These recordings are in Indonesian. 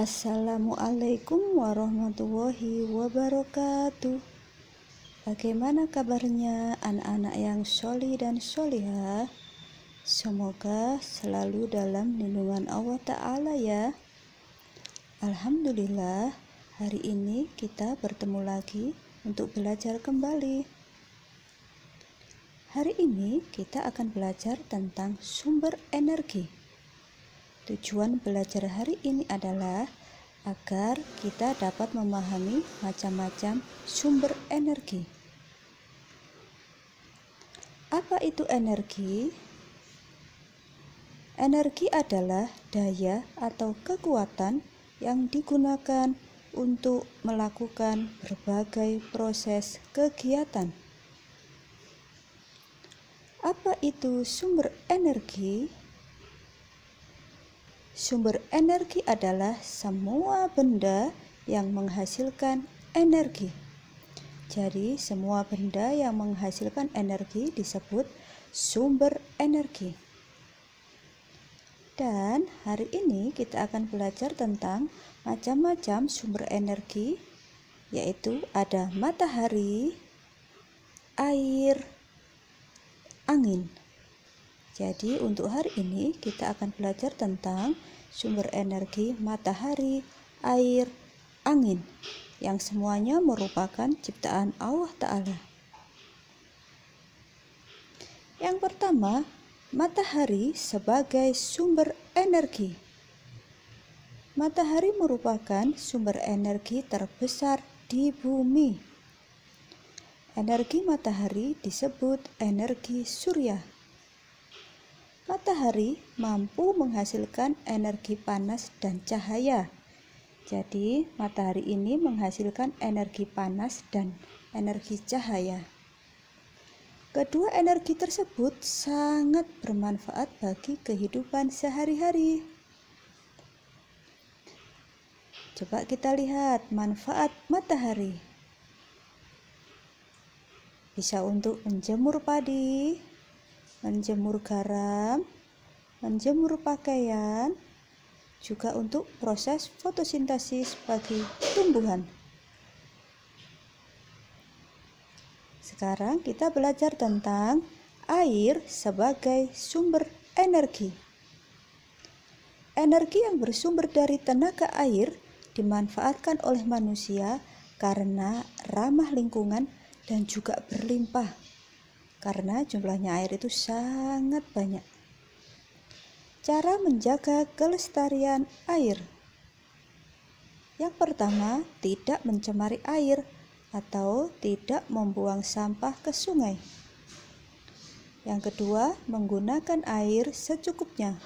Assalamualaikum warahmatullahi wabarakatuh. Bagaimana kabarnya anak-anak yang sholi dan sholihah? Semoga selalu dalam lindungan Allah Ta'ala ya. Alhamdulillah, hari ini kita bertemu lagi untuk belajar kembali. Hari ini kita akan belajar tentang sumber energi. Tujuan belajar hari ini adalah agar kita dapat memahami macam-macam sumber energi. Apa itu energi? Energi adalah daya atau kekuatan yang digunakan untuk melakukan berbagai proses kegiatan. Apa itu sumber energi? Sumber energi adalah semua benda yang menghasilkan energi. Jadi, semua benda yang menghasilkan energi disebut sumber energi. Dan hari ini kita akan belajar tentang macam-macam sumber energi, yaitu ada matahari, air, angin. Jadi untuk hari ini kita akan belajar tentang sumber energi matahari, air, angin yang semuanya merupakan ciptaan Allah Ta'ala. Yang pertama, matahari sebagai sumber energi. Matahari merupakan sumber energi terbesar di bumi. Energi matahari disebut energi surya. Matahari mampu menghasilkan energi panas dan cahaya. Jadi, matahari ini menghasilkan energi panas dan energi cahaya. Kedua energi tersebut sangat bermanfaat bagi kehidupan sehari-hari. Coba kita lihat manfaat matahari. Bisa untuk menjemur padi, menjemur garam, menjemur pakaian, juga untuk proses fotosintesis bagi tumbuhan. Sekarang kita belajar tentang air sebagai sumber energi. Energi yang bersumber dari tenaga air dimanfaatkan oleh manusia karena ramah lingkungan dan juga berlimpah. Karena jumlahnya air itu sangat banyak. Cara menjaga kelestarian air. Yang pertama, tidak mencemari air atau tidak membuang sampah ke sungai. Yang kedua, menggunakan air secukupnya.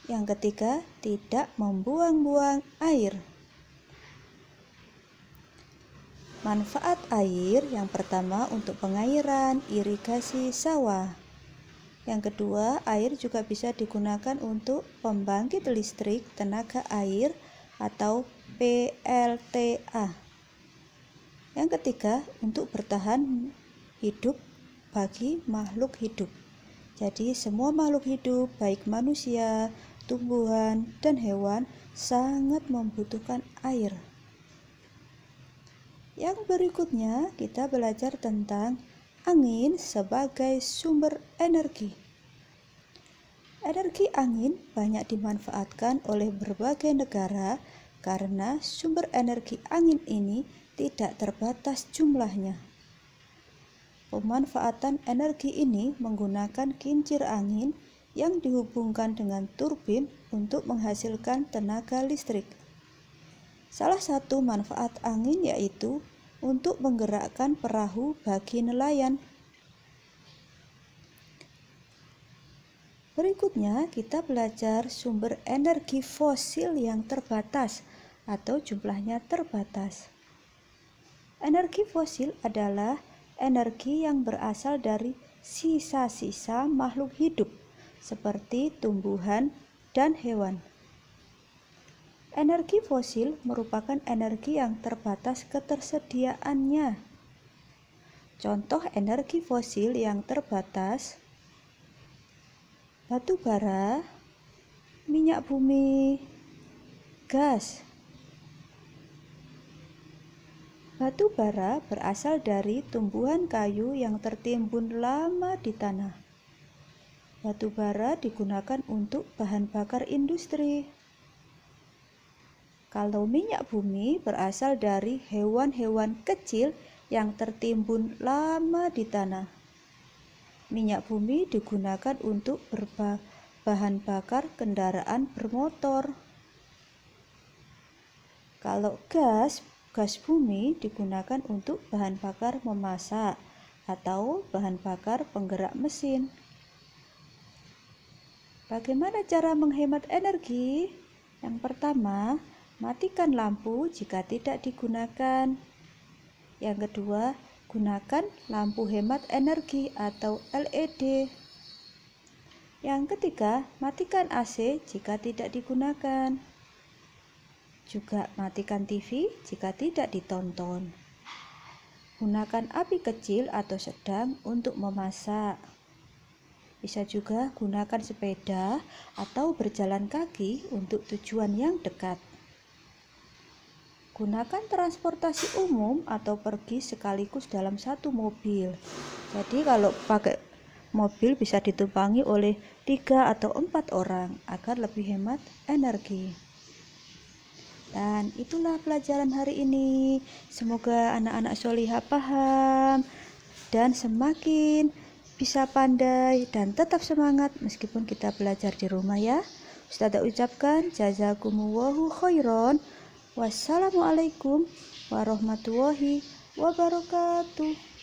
Yang ketiga, tidak membuang-buang air. Manfaat air yang pertama untuk pengairan, irigasi sawah. Yang kedua, air juga bisa digunakan untuk pembangkit listrik tenaga air atau PLTA. Yang ketiga, untuk bertahan hidup bagi makhluk hidup. Jadi semua makhluk hidup, baik manusia, tumbuhan, dan hewan sangat membutuhkan air. Yang berikutnya kita belajar tentang angin sebagai sumber energi. Energi angin banyak dimanfaatkan oleh berbagai negara karena sumber energi angin ini tidak terbatas jumlahnya. Pemanfaatan energi ini menggunakan kincir angin yang dihubungkan dengan turbin untuk menghasilkan tenaga listrik. Salah satu manfaat angin yaitu untuk menggerakkan perahu bagi nelayan. Berikutnya kita belajar sumber energi fosil yang terbatas atau jumlahnya terbatas. Energi fosil adalah energi yang berasal dari sisa-sisa makhluk hidup seperti tumbuhan dan hewan. Energi fosil merupakan energi yang terbatas ketersediaannya. Contoh energi fosil yang terbatas: batu bara, minyak bumi, gas. Batu bara berasal dari tumbuhan kayu yang tertimbun lama di tanah. Batu bara digunakan untuk bahan bakar industri. Kalau minyak bumi berasal dari hewan-hewan kecil yang tertimbun lama di tanah. Minyak bumi digunakan untuk bahan bakar kendaraan bermotor. Kalau gas bumi digunakan untuk bahan bakar memasak atau bahan bakar penggerak mesin. Bagaimana cara menghemat energi? Yang pertama, matikan lampu jika tidak digunakan. Yang kedua, gunakan lampu hemat energi atau LED. Yang ketiga, matikan AC jika tidak digunakan. Juga matikan TV jika tidak ditonton. Gunakan api kecil atau sedang untuk memasak. Bisa juga gunakan sepeda atau berjalan kaki untuk tujuan yang dekat. Gunakan transportasi umum atau pergi sekaligus dalam satu mobil. Jadi kalau pakai mobil bisa ditumpangi oleh 3 atau 4 orang agar lebih hemat energi. Dan itulah pelajaran hari ini. Semoga anak-anak solihah paham dan semakin bisa pandai dan tetap semangat meskipun kita belajar di rumah ya. Ustazah ucapkan jazakumullahu khairan. Wassalamualaikum warahmatullahi wabarakatuh.